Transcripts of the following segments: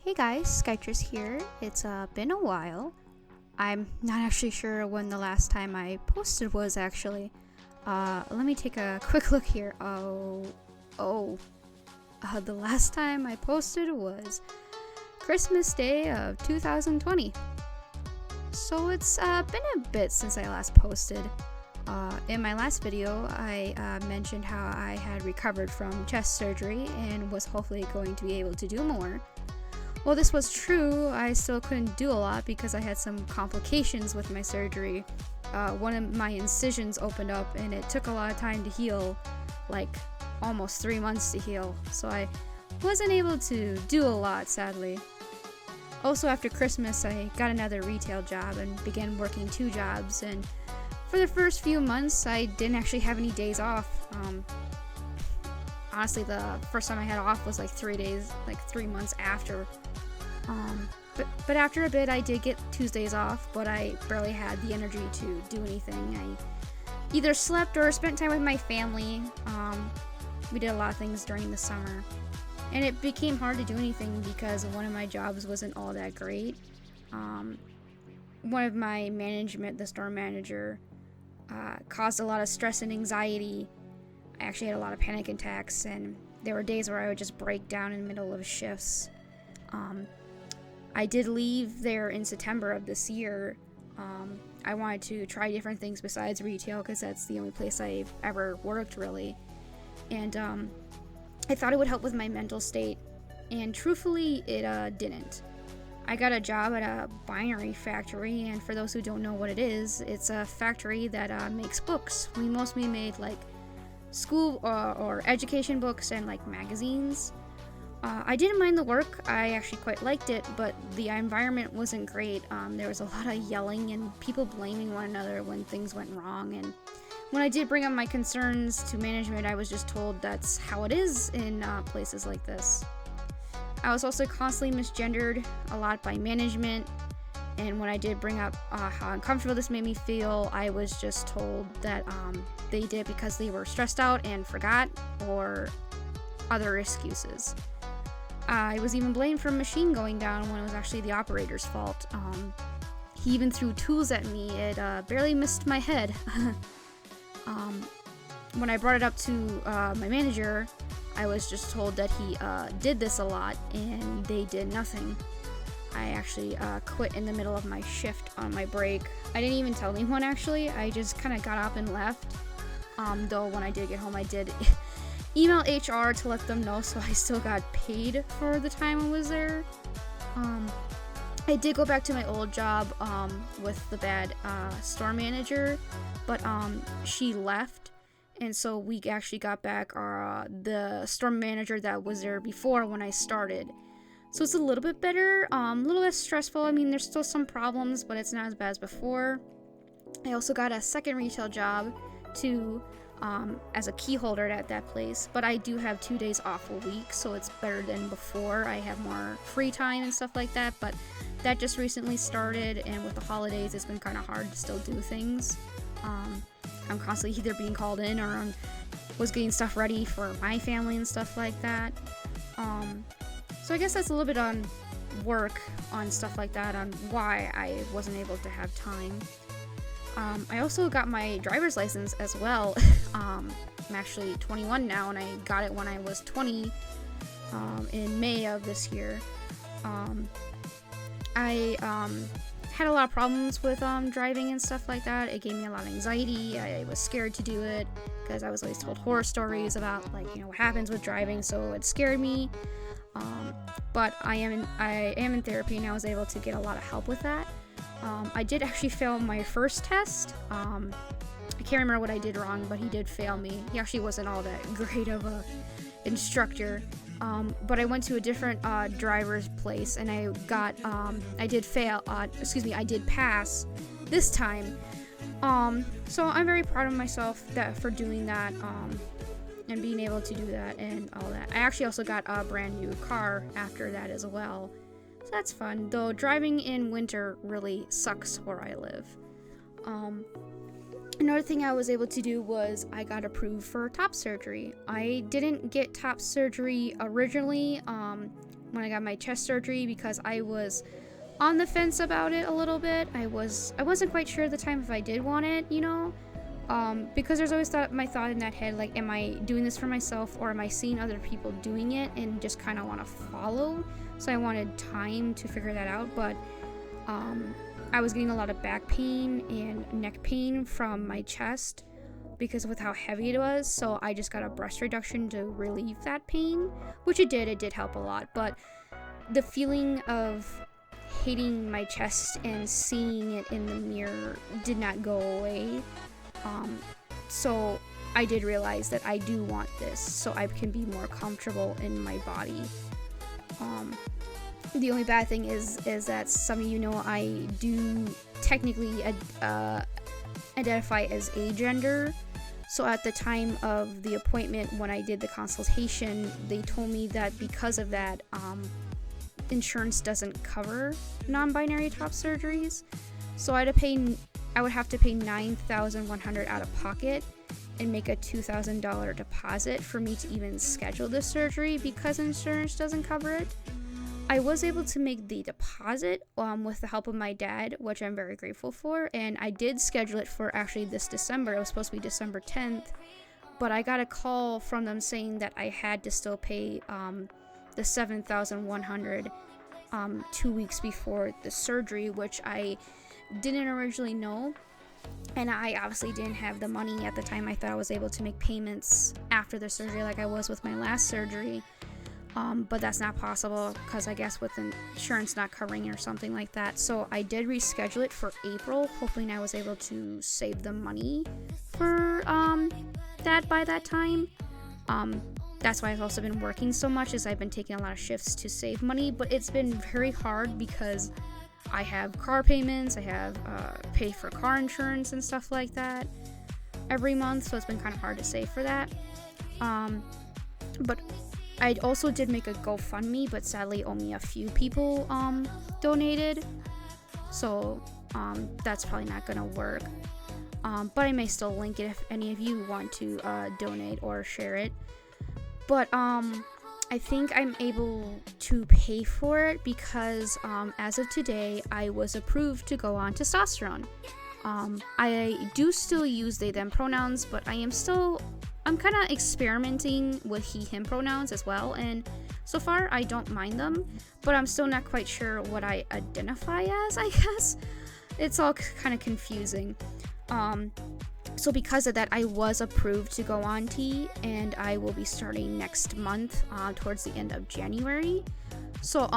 Hey guys, Skytress here. It's been a while. I'm not actually sure when the last time I posted was actually. Let me take a quick look here. The last time I posted was Christmas Day of 2020. So it's been a bit since I last posted. In my last video, I mentioned how I had recovered from chest surgery and was hopefully going to be able to do more. Well, this was true. I still couldn't do a lot because I had some complications with my surgery. One of my incisions opened up and it took a lot of time to heal, like almost 3 months to heal. So I wasn't able to do a lot, sadly. Also, after Christmas, I got another retail job and began working 2 jobs. And for the first few months, I didn't actually have any days off. Honestly, the first time I had off was like 3 days, like 3 months after. But after a bit, I did get Tuesdays off, but I barely had the energy to do anything. I either slept or spent time with my family. We did a lot of things during the summer. And it became hard to do anything because one of my jobs wasn't all that great. One of my management, the store manager, caused a lot of stress and anxiety. I actually had a lot of panic attacks, and there were days where I would just break down in the middle of shifts. I did leave there in September of this year. I wanted to try different things besides retail because that's the only place I've ever worked, really. And I thought it would help with my mental state, and truthfully, it didn't. I got a job at a bindery factory, and for those who don't know what it is, it's a factory that makes books. We mostly made like school or education books and like magazines. I didn't mind the work. I actually quite liked it, but the environment wasn't great. There was a lot of yelling and people blaming one another when things went wrong. And when I did bring up my concerns to management, I was just told that's how it is in places like this. I was also constantly misgendered a lot by management. And when I did bring up how uncomfortable this made me feel, I was just told that they did because they were stressed out and forgot, or other excuses. I was even blamed for a machine going down when it was actually the operator's fault. He even threw tools at me. It barely missed my head. When I brought it up to my manager, I was just told that he did this a lot and they did nothing. I actually quit in the middle of my shift on my break. I didn't even tell anyone, actually. I just kind of got up and left. Though when I did get home, I did email HR to let them know, so I still got paid for the time I was there. I did go back to my old job with the bad store manager, but she left, and so we actually got back the store manager that was there before when I started. So it's a little bit better, a little less stressful. I mean, there's still some problems, but it's not as bad as before. I also got a second retail job too, as a key holder at that place, but I do have 2 days off a week, so it's better than before. I have more free time and stuff like that, but that just recently started, and with the holidays, it's been kind of hard to still do things. I'm constantly either being called in or was getting stuff ready for my family and stuff like that. So I guess that's a little bit on work, on stuff like that, on why I wasn't able to have time. I also got my driver's license as well. I'm actually 21 now, and I got it when I was 20 in May of this year. I had a lot of problems with driving and stuff like that. It gave me a lot of anxiety. I was scared to do it because I was always told horror stories about what happens with driving, so it scared me. But I am in therapy, and I was able to get a lot of help with that. I did actually fail my first test. I can't remember what I did wrong, but he did fail me. He actually wasn't all that great of a instructor. But I went to a different driver's place, and I did pass this time. So I'm very proud of myself for doing that, and being able to do that and all that. I actually also got a brand new car after that as well. So that's fun, though driving in winter really sucks where I live. Another thing I was able to do was I got approved for top surgery. I didn't get top surgery originally when I got my chest surgery because I was on the fence about it a little bit. I wasn't quite sure at the time if I did want it, because there's always my thought in that head, like, am I doing this for myself or am I seeing other people doing it and just kind of want to follow? So I wanted time to figure that out, but I was getting a lot of back pain and neck pain from my chest because with how heavy it was, so I just got a breast reduction to relieve that pain, which it did help a lot, but the feeling of hating my chest and seeing it in the mirror did not go away. So I did realize that I do want this so I can be more comfortable in my body. The only bad thing is that some of you know I do technically identify as agender. So at the time of the appointment, when I did the consultation, they told me that because of that, insurance doesn't cover non-binary top surgeries. So I would have to pay $9,100 out of pocket and make a $2,000 deposit for me to even schedule the surgery because insurance doesn't cover it. I was able to make the deposit with the help of my dad, which I'm very grateful for, and I did schedule it for actually this December. It was supposed to be December 10th, but I got a call from them saying that I had to still pay the $7,100 2 weeks before the surgery, which I didn't originally know, and I obviously didn't have the money at the time. I thought I was able to make payments after the surgery like I was with my last surgery, but that's not possible because I guess with insurance not covering it or something like that. So I did reschedule it for April, hoping I was able to save the money for that by that time. That's why I've also been working so much, is I've been taking a lot of shifts to save money, but it's been very hard because I have car payments, I have pay for car insurance and stuff like that every month, so it's been kind of hard to save for that. But I also did make a GoFundMe, but sadly only a few people donated, so that's probably not gonna work. But I may still link it if any of you want to donate or share it. But I think I'm able to pay for it because as of today, I was approved to go on testosterone. I do still use they, them pronouns, but I'm kind of experimenting with he, him pronouns as well, and so far I don't mind them, but I'm still not quite sure what I identify as, I guess. It's all kind of confusing. So because of that, I was approved to go on T, and I will be starting next month, towards the end of January. So,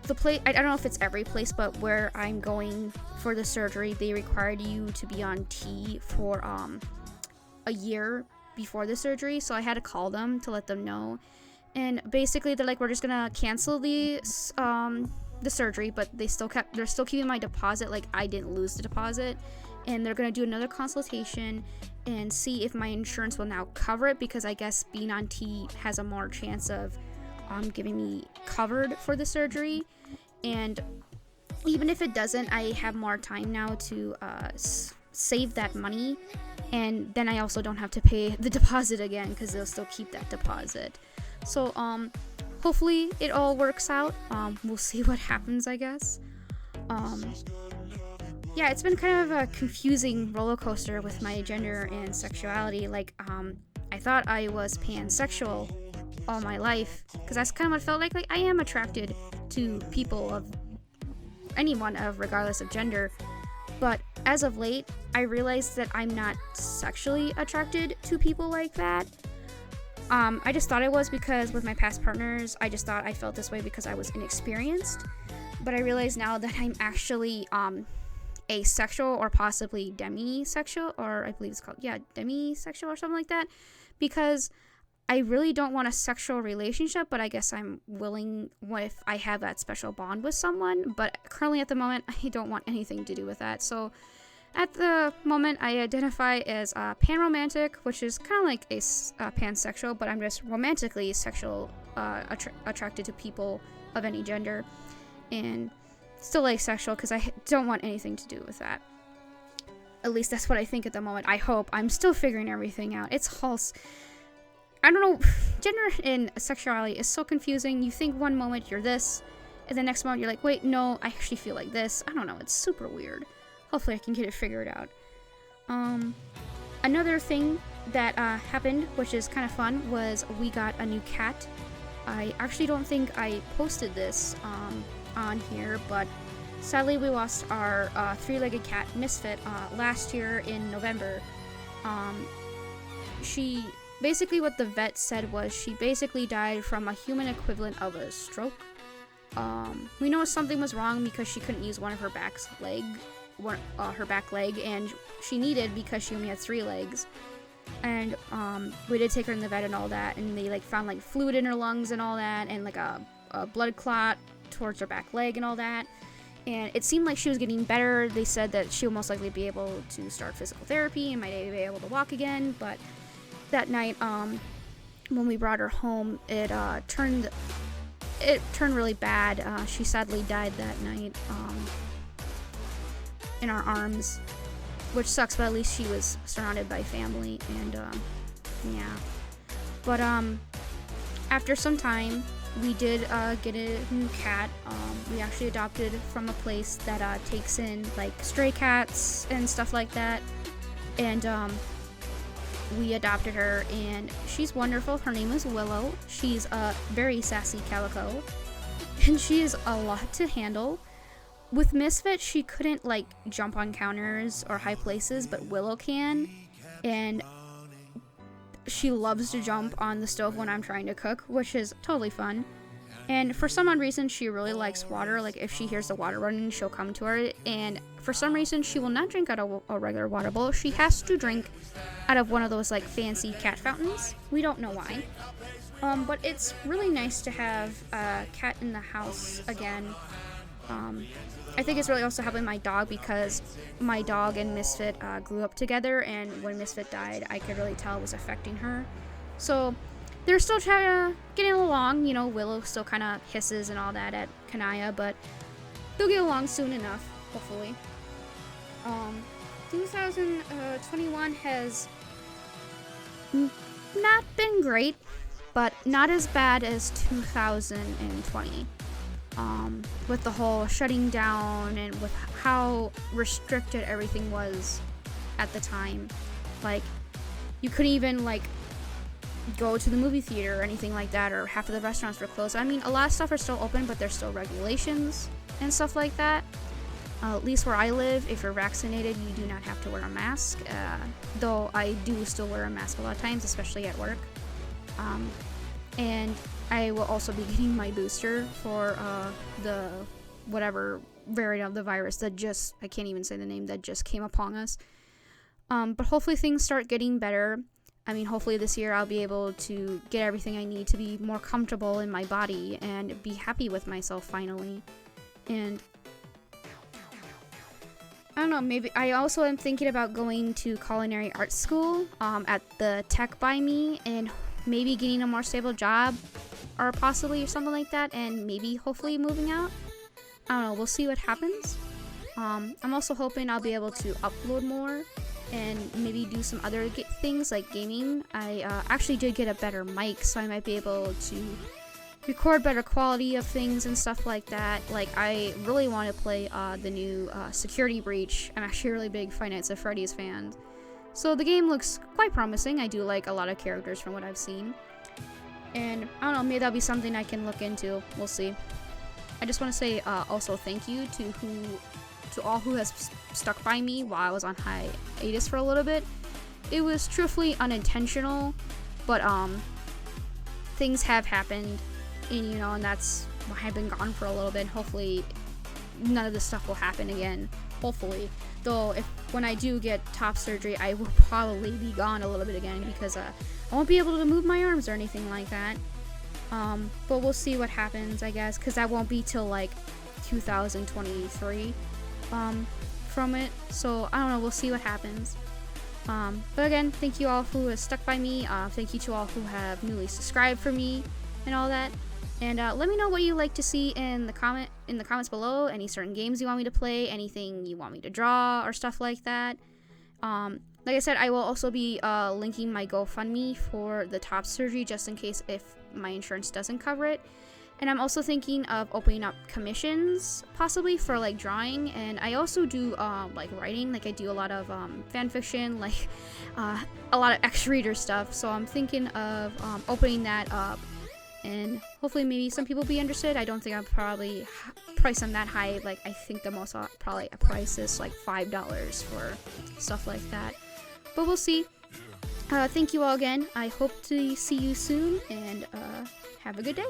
the place, I don't know if it's every place, but where I'm going for the surgery, they required you to be on T for, a year before the surgery. So I had to call them to let them know. And basically, they're like, we're just gonna cancel the surgery, but they're still keeping my deposit, like I didn't lose the deposit. And they're going to do another consultation and see if my insurance will now cover it, because I guess being on T has a more chance of getting me covered for the surgery. And even if it doesn't, I have more time now to save that money, and then I also don't have to pay the deposit again because they'll still keep that deposit. So hopefully it all works out. We'll see what happens, I guess. Yeah, it's been kind of a confusing roller coaster with my gender and sexuality. Like, I thought I was pansexual all my life, because that's kind of what it felt like. Like, I am attracted to people of anyone of regardless of gender. But as of late, I realized that I'm not sexually attracted to people like that. I just thought I was because with my past partners, I just thought I felt this way because I was inexperienced. But I realize now that I'm actually, asexual or possibly demisexual, or I believe it's called, demisexual or something like that, because I really don't want a sexual relationship, but I guess I'm willing if I have that special bond with someone. But currently at the moment, I don't want anything to do with that. So at the moment, I identify as panromantic, which is kind of like a pansexual, but I'm just romantically sexual, attracted to people of any gender, and still asexual because I don't want anything to do with that. At least that's what I think at the moment. I hope. I'm still figuring everything out. It's all... I don't know, gender and sexuality is so confusing. You think one moment you're this, and the next moment you're like, wait, no, I actually feel like this. I don't know, it's super weird. Hopefully I can get it figured out. Another thing that happened, which is kind of fun, was we got a new cat. I actually don't think I posted this on here, but sadly we lost our three-legged cat, Misfit, last year in November. She basically, what the vet said was she basically died from a human equivalent of a stroke. We know something was wrong because she couldn't use one of her back leg, and she needed, because she only had 3 legs. And we did take her in the vet and all that, and they like found like fluid in her lungs and all that, and like a blood clot towards her back leg and all that. And it seemed like she was getting better. They said that she'll most likely be able to start physical therapy and might be able to walk again. But that night, when we brought her home, it turned really bad. She sadly died that night in our arms, which sucks, but at least she was surrounded by family. And yeah. But after some time, we did get a new cat. We actually adopted from a place that takes in like stray cats and stuff like that. And we adopted her, and she's wonderful. Her name is Willow. She's a very sassy calico, and she is a lot to handle. With Misfit, she couldn't like jump on counters or high places, but Willow can, and she loves to jump on the stove when I'm trying to cook, which is totally fun. And for some odd reason, she really likes water. Like if she hears the water running, she'll come to her. And for some reason, she will not drink out of a regular water bowl. She has to drink out of one of those like fancy cat fountains. We don't know why. But it's really nice to have a cat in the house again. I think it's really also helping my dog, because my dog and Misfit grew up together, and when Misfit died, I could really tell it was affecting her. So they're still getting along. You know, Willow still kind of hisses and all that at Kanaya, but they'll get along soon enough, hopefully. 2021 has not been great, but not as bad as 2020. With the whole shutting down and with how restricted everything was at the time. Like, you couldn't even, like, go to the movie theater or anything like that, or half of the restaurants were closed. I mean, a lot of stuff are still open, but there's still regulations and stuff like that. At least where I live, if you're vaccinated, you do not have to wear a mask, though I do still wear a mask a lot of times, especially at work. And I will also be getting my booster for the whatever variant of the virus that just, I can't even say the name, that just came upon us. But hopefully things start getting better. I mean, hopefully this year I'll be able to get everything I need to be more comfortable in my body and be happy with myself finally. And I don't know, maybe I also am thinking about going to culinary arts school at the Tech by me, and maybe getting a more stable job or possibly something like that, and maybe hopefully moving out. I don't know, we'll see what happens. I'm also hoping I'll be able to upload more and maybe do some other things like gaming. I actually did get a better mic, so I might be able to record better quality of things and stuff like that. Like, I really want to play the new Security Breach. I'm actually a really big Five Nights at Freddy's fan. So the game looks quite promising. I do like a lot of characters from what I've seen. And I don't know, maybe that'll be something I can look into. We'll see. I just want to say also thank you to all who has stuck by me while I was on hiatus for a little bit. It was truthfully unintentional, but things have happened, and you know, and that's why I've been gone for a little bit. Hopefully none of this stuff will happen again. Hopefully. Though when I do get top surgery, I will probably be gone a little bit again, because I won't be able to move my arms or anything like that. But we'll see what happens, I guess, because that won't be till like 2023 from it. So I don't know, we'll see what happens. But again, thank you all who have stuck by me. Thank you to all who have newly subscribed for me and all that. And let me know what you like to see in the comments below. Any certain games you want me to play, anything you want me to draw, or stuff like that. Like I said, I will also be linking my GoFundMe for the top surgery just in case if my insurance doesn't cover it. And I'm also thinking of opening up commissions, possibly for like drawing. And I also do like writing, like I do a lot of fan fiction, like a lot of X-Reader stuff. So I'm thinking of opening that up, and hopefully maybe some people will be interested. I don't think I'll probably price them that high. Like I think the most I'll probably price is like $5 for stuff like that. But we'll see. Thank you all again. I hope to see you soon, and have a good day.